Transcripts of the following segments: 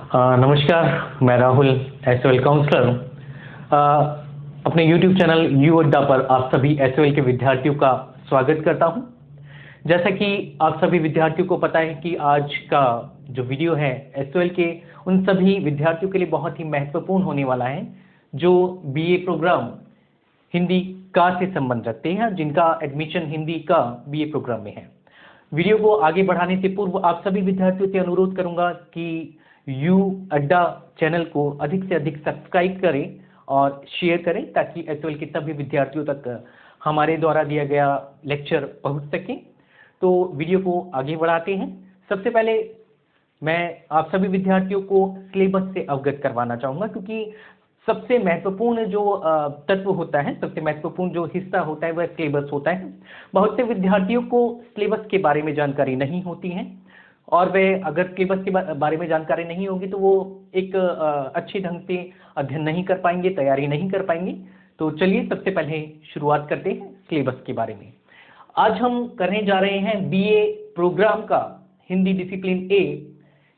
नमस्कार, मैं Rahul SOL counsellor अपने YouTube चैनल यू अड्डा पर आप सभी एसओएल के विद्यार्थियों का स्वागत करता हूं। जैसा कि आप सभी विद्यार्थियों को पता है कि आज का जो वीडियो है एसओएल के उन सभी विद्यार्थियों के लिए बहुत ही महत्वपूर्ण होने वाला है जो बीए प्रोग्राम हिंदी का से संबंध रखते हैं, जिनका एडमिशन हिंदी का बीए प्रोग्राम में है। वीडियो को आगे बढ़ाने से पूर्व आप सभी विद्यार्थियों से अनुरोध करूंगा कि यू अड्डा चैनल को अधिक से अधिक सब्सक्राइब करें और शेयर करें ताकि एसओएल के सभी विद्यार्थियों तक हमारे द्वारा दिया गया लेक्चर पहुंच सके। तो वीडियो को आगे बढ़ाते हैं। सबसे पहले मैं आप सभी विद्यार्थियों को सिलेबस से अवगत करवाना चाहूँगा, क्योंकि सबसे महत्वपूर्ण जो तत्व होता है, सबसे महत्वपूर्ण जो हिस्सा होता है वह सिलेबस होता है। बहुत से विद्यार्थियों को सिलेबस के बारे में जानकारी नहीं होती है और वे अगर सिलेबस के बारे में जानकारी नहीं होगी तो वो एक अच्छे ढंग से अध्ययन नहीं कर पाएंगे, तैयारी नहीं कर पाएंगे। तो चलिए सबसे पहले शुरुआत करते हैं सिलेबस के बारे में। आज हम करने जा रहे हैं बीए प्रोग्राम का हिंदी डिसिप्लिन ए,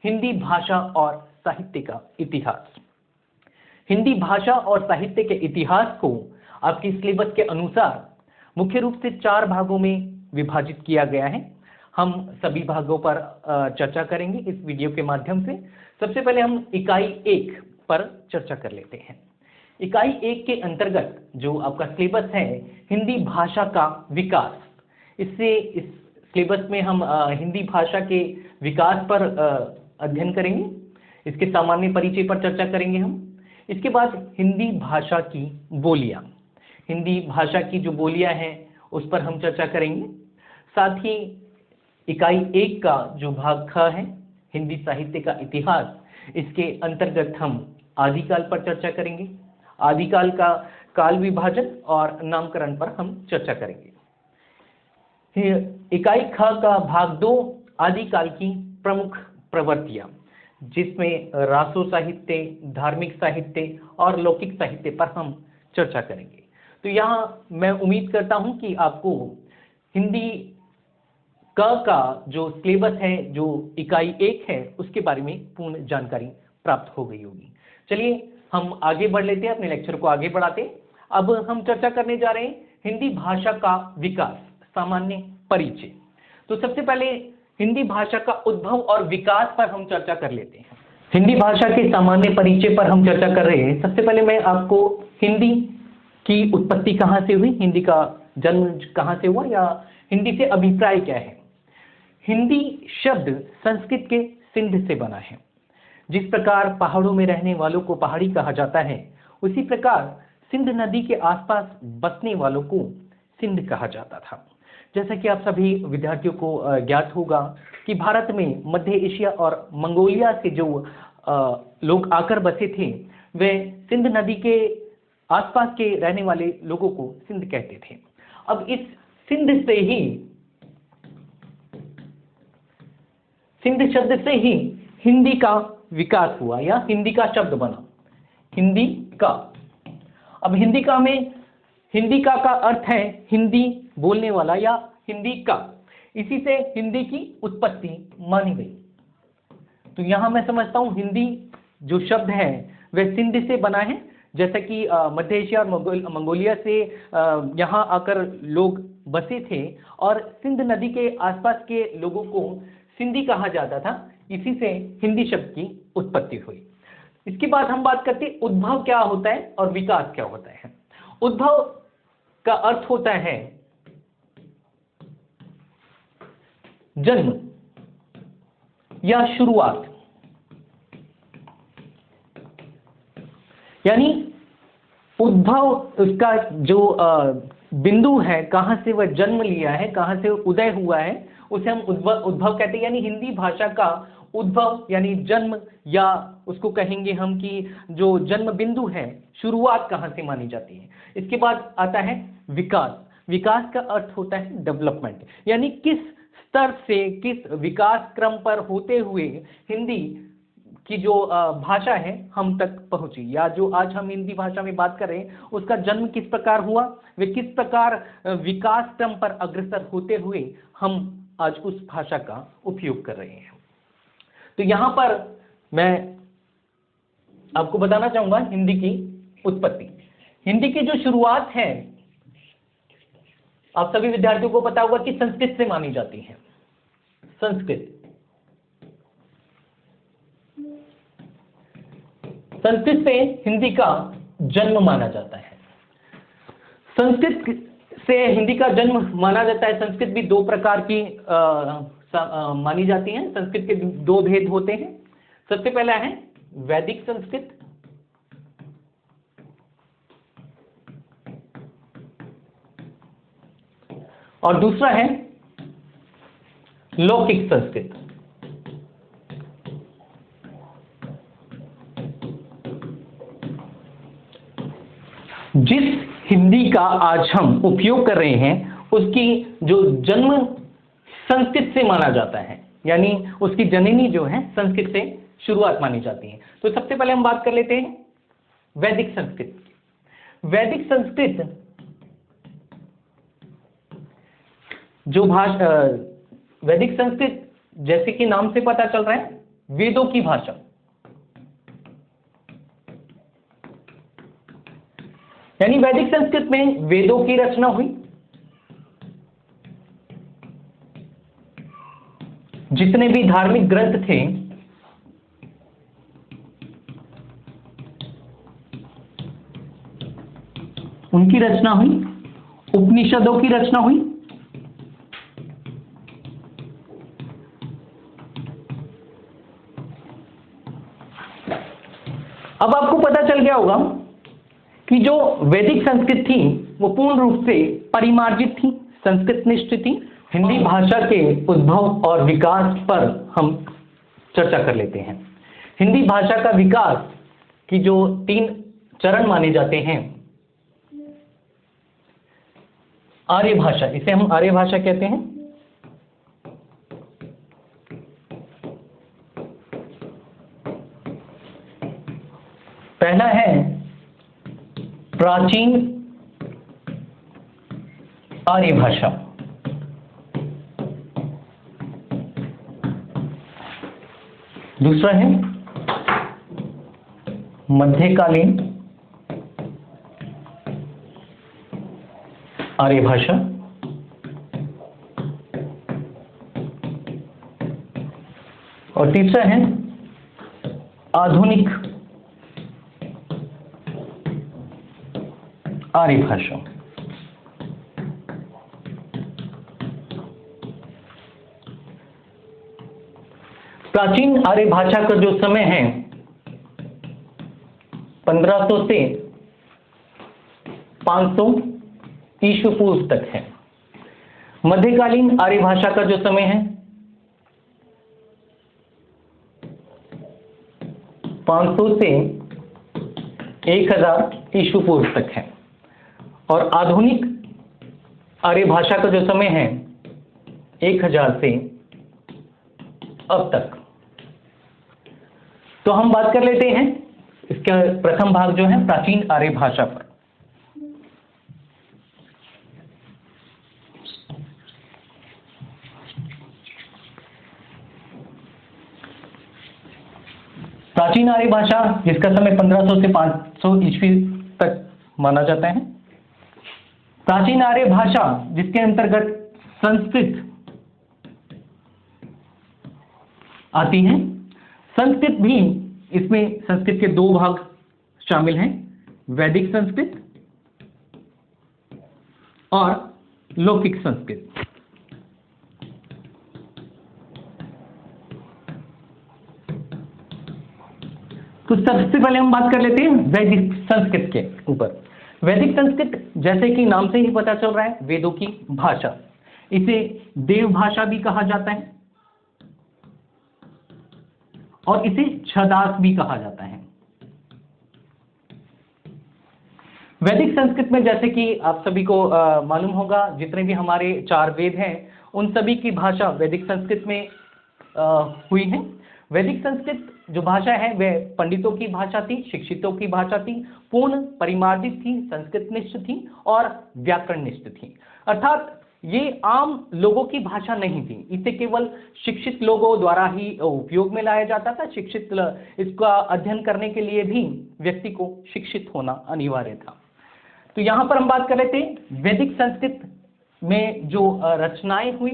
हिंदी भाषा और साहित्य का इतिहास। हिंदी भाषा और साहित्य के इतिहास को आपकी सिलेबस के अनुसार मुख्य रूप से 4 भागों में विभाजित किया गया है। हम सभी भागों पर चर्चा करेंगे इस वीडियो के माध्यम से। सबसे पहले हम इकाई 1 पर चर्चा कर लेते हैं। इकाई 1 के अंतर्गत जो आपका सिलेबस है हिंदी भाषा का विकास, इससे इस सिलेबस में हम हिंदी भाषा के विकास पर अध्ययन करेंगे। इसके सामान्य परिचय पर चर्चा करेंगे हम। इसके बाद हिंदी भाषा की बोलियां, हिंदी भाषा की जो बोलियां हैं उस पर हम चर्चा करेंगे। साथ ही इकाई 1 का जो भाग ख है हिंदी साहित्य का इतिहास, इसके अंतर्गत हम आदिकाल पर चर्चा करेंगे। आदिकाल का काल विभाजन और नामकरण पर हम चर्चा करेंगे। इकाई ख का भाग 2 आदिकाल की प्रमुख प्रवृत्तियां, जिसमें रासो साहित्य, धार्मिक साहित्य और लौकिक साहित्य पर हम चर्चा करेंगे। तो यहाँ मैं उम्मीद करता हूं कि आपको हिंदी का जो सिलेबस है, जो इकाई 1 है, उसके बारे में पूर्ण जानकारी प्राप्त हो गई होगी। चलिए हम आगे बढ़ लेते हैं, अपने लेक्चर को आगे बढ़ाते हैं। अब हम चर्चा करने जा रहे हैं हिंदी भाषा का विकास, सामान्य परिचय। तो सबसे पहले हिंदी भाषा का उद्भव और विकास पर हम चर्चा कर लेते हैं। हिंदी भाषा के सामान्य परिचय पर हम चर्चा कर रहे हैं। सबसे पहले मैं आपको हिंदी की उत्पत्ति कहाँ से हुई, हिंदी का जन्म कहाँ से हुआ, या हिंदी से अभिप्राय क्या है। हिंदी शब्द संस्कृत के सिंध से बना है। जिस प्रकार पहाड़ों में रहने वालों को पहाड़ी कहा जाता है, उसी प्रकार सिंध नदी के आसपास बसने वालों को सिंध कहा जाता था। जैसा कि आप सभी विद्यार्थियों को ज्ञात होगा कि भारत में मध्य एशिया और मंगोलिया से जो लोग आकर बसे थे, वे सिंध नदी के आसपास के रहने वाले लोगों को सिंध कहते थे। अब इस सिंध से ही, सिंध शब्द से ही हिंदी का विकास हुआ या हिंदी का शब्द बना, हिंदी का। अब हिंदी का में हिंदी का अर्थ है हिंदी बोलने वाला या हिंदी का। इसी से हिंदी की उत्पत्ति मानी गई। तो यहां मैं समझता हूं हिंदी जो शब्द है वह सिंध से बना है। जैसा कि मध्य एशिया और मंगोलिया से यहाँ आकर लोग बसे थे और सिंध नदी के आसपास के लोगों को सिंधी कहा जाता था, इसी से हिंदी शब्द की उत्पत्ति हुई। इसके बाद हम बात करते हैं उद्भव क्या होता है और विकास क्या होता है। उद्भव का अर्थ होता है जन्म या शुरुआत, यानी उद्भव उसका जो बिंदु है, कहां से वह जन्म लिया है, कहां से उदय हुआ है, उसे हम उद्भव कहते हैं। यानी हिंदी भाषा का उद्भव यानी जन्म, या उसको कहेंगे हम कि जो जन्म बिंदु है, शुरुआत कहां से मानी जाती है। इसके बाद आता है विकास। विकास का अर्थ होता है डेवलपमेंट, यानी किस स्तर से, किस विकास क्रम पर होते हुए हिंदी की जो भाषा है हम तक पहुंची, या जो आज हम हिंदी भाषा में बात कर रहे हैं उसका जन्म किस प्रकार हुआ, वे किस प्रकार विकास क्रम पर अग्रसर होते हुए हम आज उस भाषा का उपयोग कर रहे हैं। तो यहाँ पर मैं आपको बताना चाहूंगा हिंदी की उत्पत्ति। हिंदी की जो शुरुआत है, आप सभी विद्यार्थियों को पता होगा कि संस्कृत से मानी जाती है। संस्कृत से हिंदी का जन्म माना जाता है। संस्कृत से हिंदी का जन्म माना जाता है। संस्कृत भी दो प्रकार की मानी जाती है। संस्कृत के दो भेद होते हैं। सबसे पहला है वैदिक संस्कृत, और दूसरा है लौकिक संस्कृत। जिस हिंदी का आज हम उपयोग कर रहे हैं उसकी जो जन्म संस्कृत से माना जाता है, यानी उसकी जननी जो है संस्कृत से शुरुआत मानी जाती है। तो सबसे पहले हम बात कर लेते हैं वैदिक संस्कृत। वैदिक संस्कृत जो भाषा, वैदिक संस्कृत जैसे कि नाम से पता चल रहा है वेदों की भाषा। यानी वैदिक संस्कृत में वेदों की रचना हुई। जितने भी धार्मिक ग्रंथ थे उनकी रचना हुई, उपनिषदों की रचना हुई। अब आपको पता चल गया होगा कि जो वैदिक संस्कृत थी वो पूर्ण रूप से परिमार्जित थी, संस्कृतनिष्ठ थी। हिंदी भाषा के उद्भव और विकास पर हम चर्चा कर लेते हैं। हिंदी भाषा का विकास की जो 3 चरण माने जाते हैं। आर्य भाषा, इसे हम आर्य भाषा कहते हैं। पहला है प्राचीन आर्य भाषा, दूसरा है मध्यकालीन आर्य भाषा, और तीसरा है आधुनिक आर्य भाषा। प्राचीन आर्य भाषा का जो समय है 1500 से 500 ईस्वी पूर्व तक है। मध्यकालीन आर्य भाषा का जो समय है 500 से 1000 ईस्वी पूर्व तक है, और आधुनिक आर्य भाषा का जो समय है 1000 से अब तक। तो हम बात कर लेते हैं इसका प्रथम भाग जो है प्राचीन आर्य भाषा पर। प्राचीन आर्य भाषा जिसका समय 1500 से 500 ईस्वी तक माना जाता है। प्राचीन आर्य भाषा जिसके अंतर्गत संस्कृत आती है। संस्कृत भी, इसमें संस्कृत के 2 भाग शामिल हैं, वैदिक संस्कृत और लौकिक संस्कृत। तो सबसे पहले हम बात कर लेते हैं वैदिक संस्कृत के ऊपर। वैदिक संस्कृत जैसे कि नाम से ही पता चल रहा है वेदों की भाषा। इसे देव भाषा भी कहा जाता है और इसे छदास भी कहा जाता है। वैदिक संस्कृत में जैसे कि आप सभी को मालूम होगा, जितने भी हमारे 4 वेद हैं उन सभी की भाषा वैदिक संस्कृत में हुई है। वैदिक संस्कृत जो भाषा है वह पंडितों की भाषा थी, शिक्षितों की भाषा थी, पूर्ण परिमार्जित थी, संस्कृतनिष्ठ थी और व्याकरणनिष्ठ थी। अर्थात ये आम लोगों की भाषा नहीं थी, इसे केवल शिक्षित लोगों द्वारा ही उपयोग में लाया जाता था। इसका अध्ययन करने के लिए भी व्यक्ति को शिक्षित होना अनिवार्य था। तो यहां पर हम बात कर रहे थे वैदिक संस्कृत में जो रचनाएं हुई,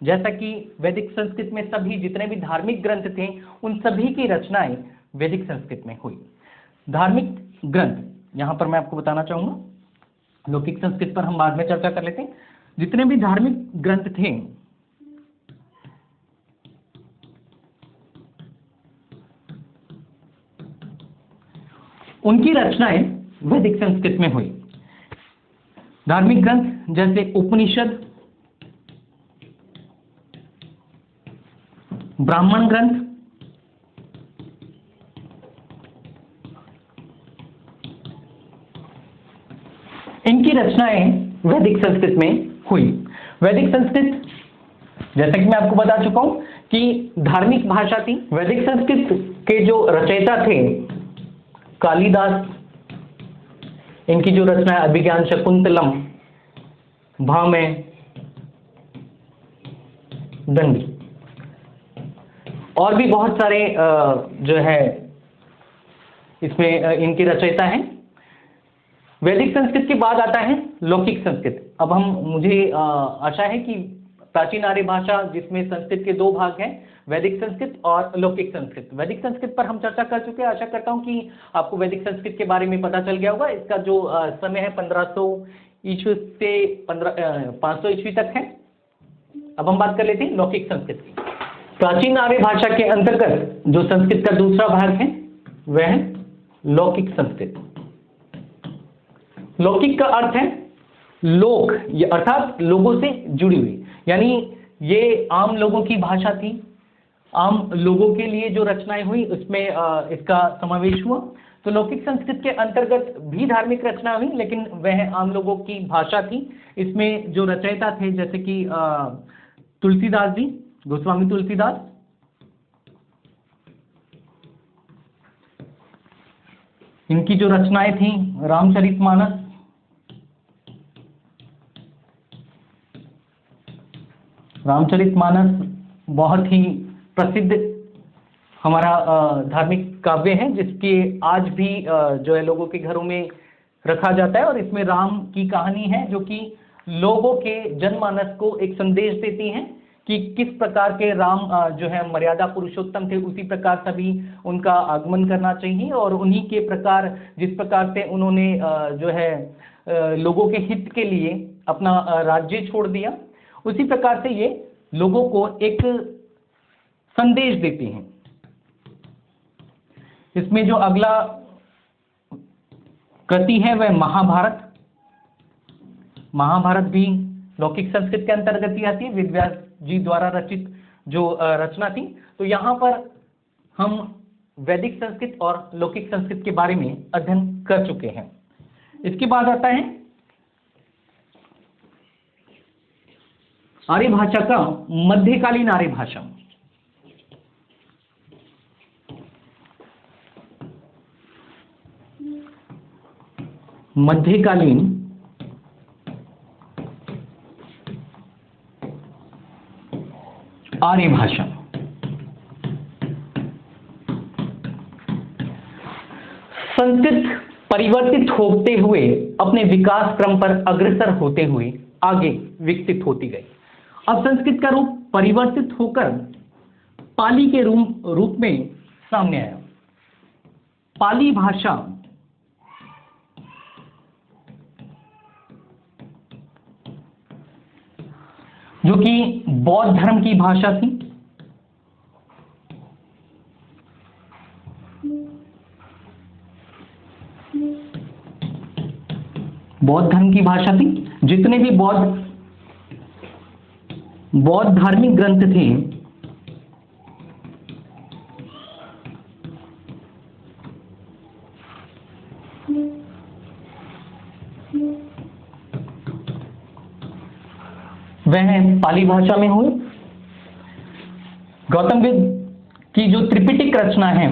जैसा कि वैदिक संस्कृत में सभी जितने भी धार्मिक ग्रंथ थे उन सभी की रचनाएं वैदिक संस्कृत में हुई। धार्मिक ग्रंथ यहां पर मैं आपको बताना चाहूंगा, लौकिक संस्कृत पर हम बाद में चर्चा कर लेते हैं। जितने भी धार्मिक ग्रंथ थे उनकी रचनाएं वैदिक संस्कृत में हुई। धार्मिक ग्रंथ जैसे उपनिषद, ब्राह्मण ग्रंथ, इनकी रचनाएं वैदिक संस्कृत में हुई। वैदिक संस्कृत जैसा कि मैं आपको बता चुका हूं कि धार्मिक भाषा थी। वैदिक संस्कृत के जो रचयिता थे कालिदास, इनकी जो रचना है अभिज्ञान शकुंतलम, भामह, दंडी, और भी बहुत सारे जो है इसमें इनके रचयिता हैं। वैदिक संस्कृत के बाद आता है लौकिक संस्कृत। अब मुझे आशा है कि प्राचीन आर्य भाषा जिसमें संस्कृत के दो भाग हैं, वैदिक संस्कृत और लौकिक संस्कृत। वैदिक संस्कृत पर हम चर्चा कर चुके हैं। आशा करता हूं कि आपको वैदिक संस्कृत के बारे में पता चल गया होगा। इसका जो समय है 1500 ईस्वी से 500 ईस्वी तक है। अब हम बात कर लेते हैं लौकिक संस्कृत की। प्राचीन आर्य भाषा के अंतर्गत जो संस्कृत का दूसरा भाग है वह है लौकिक संस्कृत। लौकिक का अर्थ है लोक, अर्थात लोगों से जुड़ी हुई, यानी ये आम लोगों की भाषा थी। आम लोगों के लिए जो रचनाएं हुई उसमें इसका समावेश हुआ। तो लौकिक संस्कृत के अंतर्गत भी धार्मिक रचना हुई, लेकिन वह आम लोगों की भाषा थी। इसमें जो रचयिता थे जैसे कि तुलसीदास जी, गोस्वामी तुलसीदास, इनकी जो रचनाएं थी रामचरितमानस, बहुत ही प्रसिद्ध हमारा धार्मिक काव्य है, जिसके आज भी जो है लोगों के घरों में रखा जाता है। और इसमें राम की कहानी है जो कि लोगों के जनमानस को एक संदेश देती है कि किस प्रकार के राम जो है मर्यादा पुरुषोत्तम थे, उसी प्रकार सभी उनका आगमन करना चाहिए। और उन्हीं के प्रकार जिस प्रकार से उन्होंने जो है लोगों के हित के लिए अपना राज्य छोड़ दिया, उसी प्रकार से ये लोगों को एक संदेश देती हैं। इसमें जो अगला कृति है वह महाभारत। महाभारत भी लौकिक संस्कृत के अंतर्गत ही आती है, वेद व्यास जी द्वारा रचित जो रचना थी। तो यहां पर हम वैदिक संस्कृत और लौकिक संस्कृत के बारे में अध्ययन कर चुके हैं। इसके बाद आता है आर्य भाषा का मध्यकालीन आर्य भाषा। मध्यकालीन आर्य भाषा संस्कृत परिवर्तित होते हुए अपने विकास क्रम पर अग्रसर होते हुए आगे विकसित होती गई। अब संस्कृत का रूप परिवर्तित होकर पाली के रूप में सामने आया। पाली भाषा जो कि बौद्ध धर्म की भाषा थी, बौद्ध धर्म की भाषा थी। जितने भी बौद्ध धार्मिक ग्रंथ थे वह पाली भाषा में हुए। गौतम बुद्ध की जो त्रिपिटक रचना है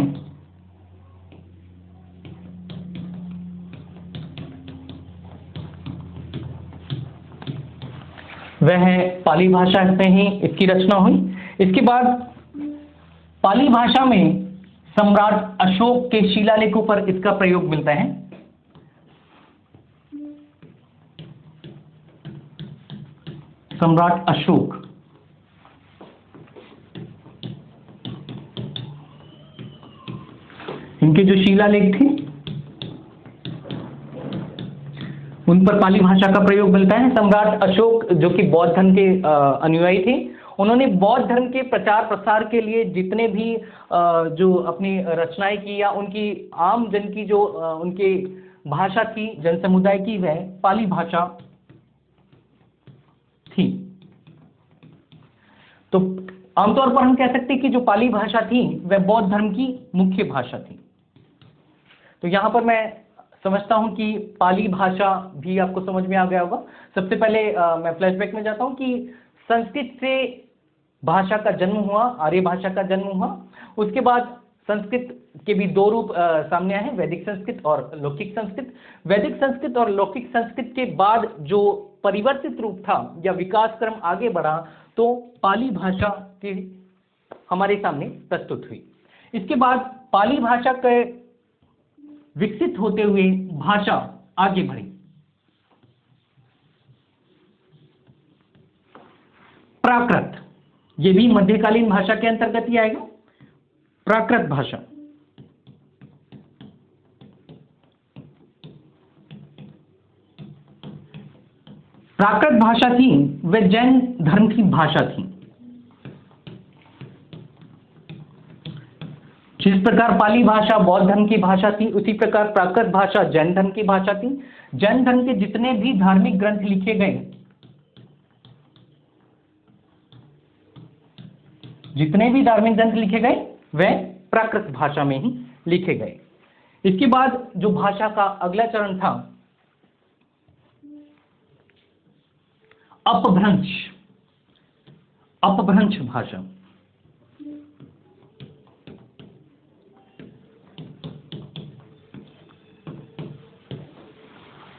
वह है पाली भाषा में ही इसकी रचना हुई। इसके बाद पाली भाषा में सम्राट अशोक के शिलालेखों पर इसका प्रयोग मिलता है। सम्राट अशोक इनके जो शिलालेख थे उन पर पाली भाषा का प्रयोग मिलता है। सम्राट अशोक जो कि बौद्ध धर्म के अनुयायी थे, उन्होंने बौद्ध धर्म के प्रचार प्रसार के लिए जितने भी जो अपनी रचनाएं की या उनकी आम जन की जो उनकी भाषा थी जन समुदाय की, वह पाली भाषा थी। तो आमतौर पर हम कह सकते हैं कि जो पाली भाषा थी वह बौद्ध धर्म की मुख्य भाषा थी। तो यहां पर मैं समझता हूं कि पाली भाषा भी आपको समझ में आ गया होगा। सबसे पहले मैं फ्लैशबैक में जाता हूं कि संस्कृत से भाषा का जन्म हुआ, आर्य भाषा का जन्म हुआ। उसके बाद संस्कृत के भी दो रूप सामने आए हैं, वैदिक संस्कृत और लौकिक संस्कृत। वैदिक संस्कृत और लौकिक संस्कृत के बाद जो परिवर्तित रूप था या विकास क्रम आगे बढ़ा तो पाली भाषा की हमारे सामने प्रस्तुत हुई। इसके बाद पाली भाषा के विकसित होते हुए भाषा आगे बढ़ी। प्राकृत, यह भी मध्यकालीन भाषा के अंतर्गत ही आएगा। प्राकृत भाषा प्राकृत भाषा थी वह जैन धर्म की भाषा थी। जिस प्रकार पाली भाषा बौद्ध धर्म की भाषा थी, उसी प्रकार प्राकृत भाषा जैन धर्म की भाषा थी। जैन धर्म के जितने भी धार्मिक ग्रंथ लिखे गए, जितने भी धार्मिक ग्रंथ लिखे गए वह प्राकृत भाषा में ही लिखे गए। इसके बाद जो भाषा का अगला चरण था अपभ्रंश। अपभ्रंश भाषा,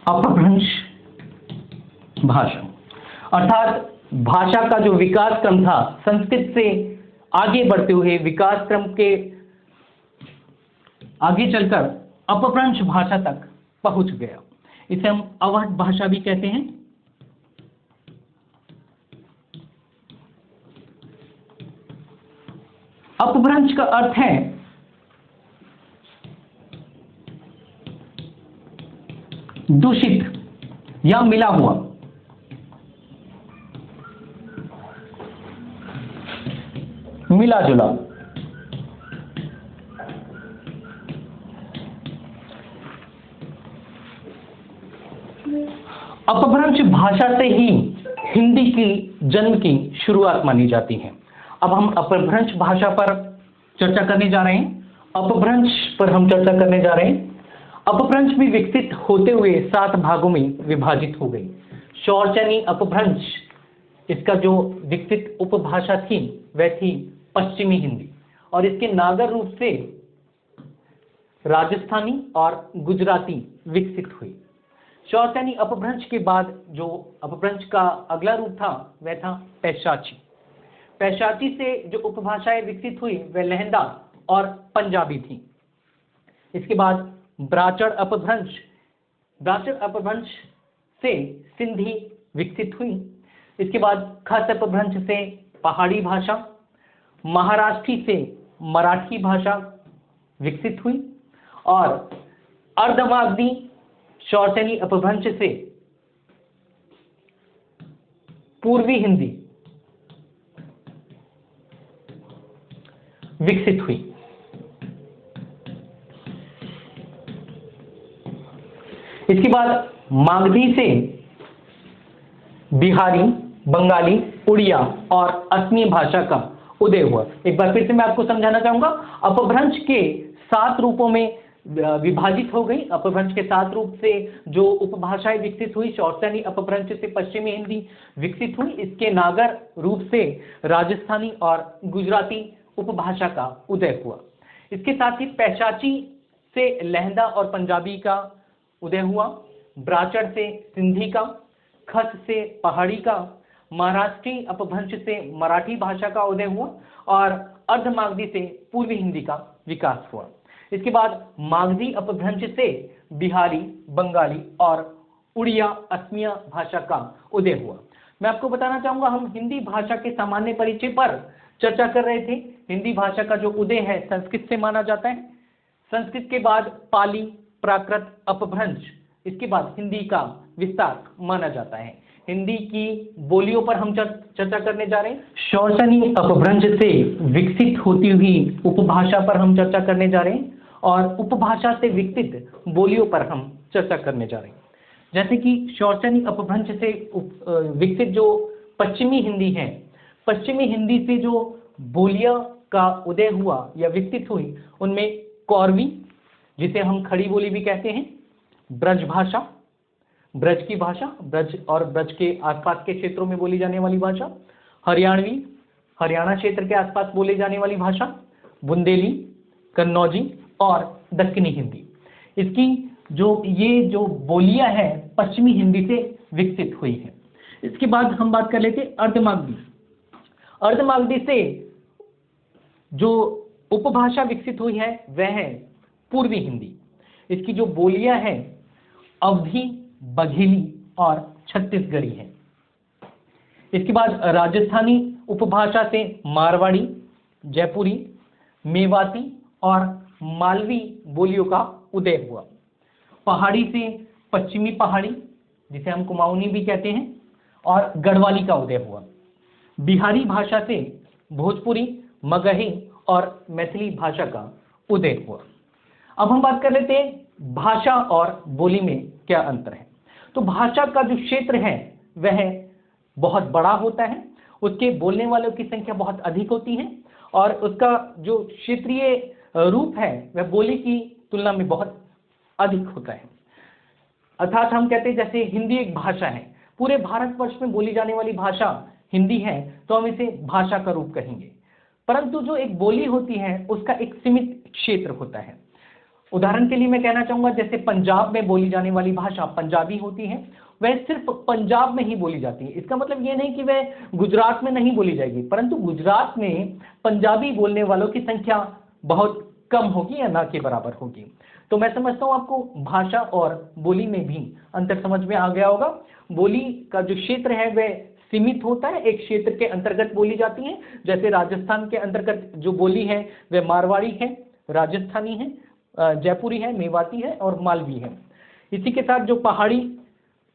अपभ्रंश भाषा अर्थात भाषा का जो विकास क्रम था संस्कृत से आगे बढ़ते हुए विकास क्रम के आगे चलकर अपभ्रंश भाषा तक पहुंच गया। इसे हम अवहट भाषा भी कहते हैं। अपभ्रंश का अर्थ है दूषित या मिला हुआ। मिला जुला। अपभ्रंश भाषा से ही हिंदी की जन्म की शुरुआत मानी जाती है। अब हम अपभ्रंश भाषा पर चर्चा करने जा रहे हैं। अपभ्रंश पर हम चर्चा करने जा रहे हैं। अपभ्रंश भी विकसित होते हुए 7 भागों में विभाजित हो गई। शौर्चनी अपभ्रंश, इसका जो विकसित उपभाषा थी वह थी पश्चिमी हिंदी, और इसके नागर रूप से राजस्थानी और गुजराती विकसित हुई। शौर्चनी अपभ्रंश के बाद जो अपभ्रंश का अगला रूप था वह था पैशाची। पैशाची से जो उपभाषाएं विकसित हुई वह लहंदा और पंजाबी थी। इसके बाद ब्राचड़ अपभ्रंश। ब्राचड़ अपभ्रंश से सिंधी विकसित हुई। इसके बाद खस अपभ्रंश से पहाड़ी भाषा, महाराष्ट्री से मराठी भाषा विकसित हुई, और अर्धमागधी शौर्चनी अपभ्रंश से पूर्वी हिंदी विकसित हुई। इसके बाद मागधी से बिहारी, बंगाली, उड़िया और असमी भाषा का उदय हुआ। एक बार फिर से मैं आपको समझाना चाहूंगा, अपभ्रंश के 7 रूपों में विभाजित हो गई। अपभ्रंश के 7 रूप से जो उपभाषाएं विकसित हुई, शौर्चनी अपभ्रंश से पश्चिमी हिंदी विकसित हुई। इसके नागर रूप से राजस्थानी और गुजराती उपभाषा का उदय हुआ। इसके साथ ही पैशाची से लहंदा और पंजाबी का उदय हुआ, ब्राचड़ से सिंधी का, खस से पहाड़ी का, महाराष्ट्री अपभ्रंश से मराठी भाषा का उदय हुआ और अर्धमागधी से पूर्वी हिंदी का विकास हुआ। इसके बाद मागधी अपभ्रंश से बिहारी, बंगाली और उड़िया असमिया भाषा का उदय हुआ। मैं आपको बताना चाहूंगा, हम हिंदी भाषा के सामान्य परिचय पर चर्चा कर रहे थे। हिंदी भाषा का जो उदय है संस्कृत से माना जाता है। संस्कृत के बाद पाली, प्राकृत, अपभ्रंश, इसके बाद हिंदी का विस्तार माना जाता है। हिंदी की बोलियों पर हम चर्चा करने जा रहे हैं। शौर्सनी अपभ्रंश से विकसित होती हुई उपभाषा पर हम चर्चा करने जा रहे हैं और उपभाषा से विकसित बोलियों पर हम चर्चा करने जा रहे हैं। जैसे कि शौर्सनी अपभ्रंश से विकसित जो पश्चिमी हिंदी है, पश्चिमी हिंदी से जो बोलियां का उदय हुआ या विकसित हुई, उनमें कौरवी, जिसे हम खड़ी बोली भी कहते हैं, ब्रज भाषा, ब्रज की भाषा, ब्रज और ब्रज के आसपास के क्षेत्रों में बोली जाने वाली भाषा, हरियाणवी, हरियाणा क्षेत्र के आसपास बोली जाने वाली भाषा, बुंदेली, कन्नौजी और दक्षिणी हिंदी। इसकी जो बोलियां हैं पश्चिमी हिंदी से विकसित हुई है। इसके बाद हम बात कर लेते हैं अर्धमागधी। अर्धमागधी से जो उपभाषा विकसित हुई है वह है पूर्वी हिंदी। इसकी जो बोलियां हैं अवधी, बघेली और छत्तीसगढ़ी है। इसके बाद राजस्थानी उपभाषा से मारवाड़ी, जयपुरी, मेवाती और मालवी बोलियों का उदय हुआ। पहाड़ी से पश्चिमी पहाड़ी, जिसे हम कुमाऊनी भी कहते हैं, और गढ़वाली का उदय हुआ। बिहारी भाषा से भोजपुरी, मगही और मैथिली भाषा का उदय हुआ। अब हम बात कर लेते हैं भाषा और बोली में क्या अंतर है। तो भाषा का जो क्षेत्र है वह बहुत बड़ा होता है, उसके बोलने वालों की संख्या बहुत अधिक होती है और उसका जो क्षेत्रीय रूप है वह बोली की तुलना में बहुत अधिक होता है। अर्थात हम कहते हैं जैसे हिंदी एक भाषा है, पूरे भारतवर्ष में बोली जाने वाली भाषा हिंदी है, तो हम इसे भाषा का रूप कहेंगे। परंतु जो एक बोली होती है उसका एक सीमित क्षेत्र होता है। उदाहरण के लिए मैं कहना चाहूंगा, जैसे पंजाब में बोली जाने वाली भाषा पंजाबी होती है, वह सिर्फ पंजाब में ही बोली जाती है। इसका मतलब ये नहीं कि वह गुजरात में नहीं बोली जाएगी, परंतु गुजरात में पंजाबी बोलने वालों की संख्या बहुत कम होगी या ना के बराबर होगी। तो मैं समझता हूं आपको भाषा और बोली में भी अंतर समझ में आ गया होगा। बोली का जो क्षेत्र है वह सीमित होता है, एक क्षेत्र के अंतर्गत बोली जाती है। जैसे राजस्थान के अंतर्गत जो बोली है वह मारवाड़ी है, राजस्थानी है, जयपुरी है, मेवाती है और मालवी है। इसी के साथ जो पहाड़ी,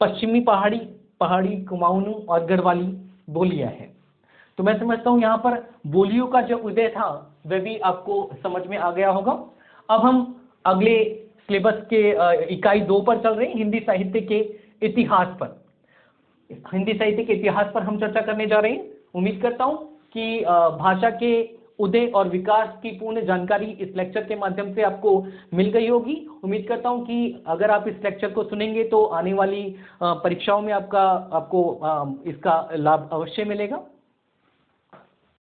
पश्चिमी पहाड़ी, पहाड़ी, कुमाऊनी और गढ़वाली बोलियां हैं। तो मैं समझता हूं यहाँ पर बोलियों का जो उदय था वह भी आपको समझ में आ गया होगा। अब हम अगले सिलेबस के इकाई 2 पर चल रहे हैं, हिंदी साहित्य के इतिहास पर। हिंदी साहित्य के इतिहास पर हम चर्चा करने जा रहे हैं। उम्मीद करता हूं कि भाषा के उदय और विकास की पूर्ण जानकारी इस लेक्चर के माध्यम से आपको मिल गई होगी। उम्मीद करता हूं कि अगर आप इस लेक्चर को सुनेंगे तो आने वाली परीक्षाओं में आपको इसका लाभ अवश्य मिलेगा।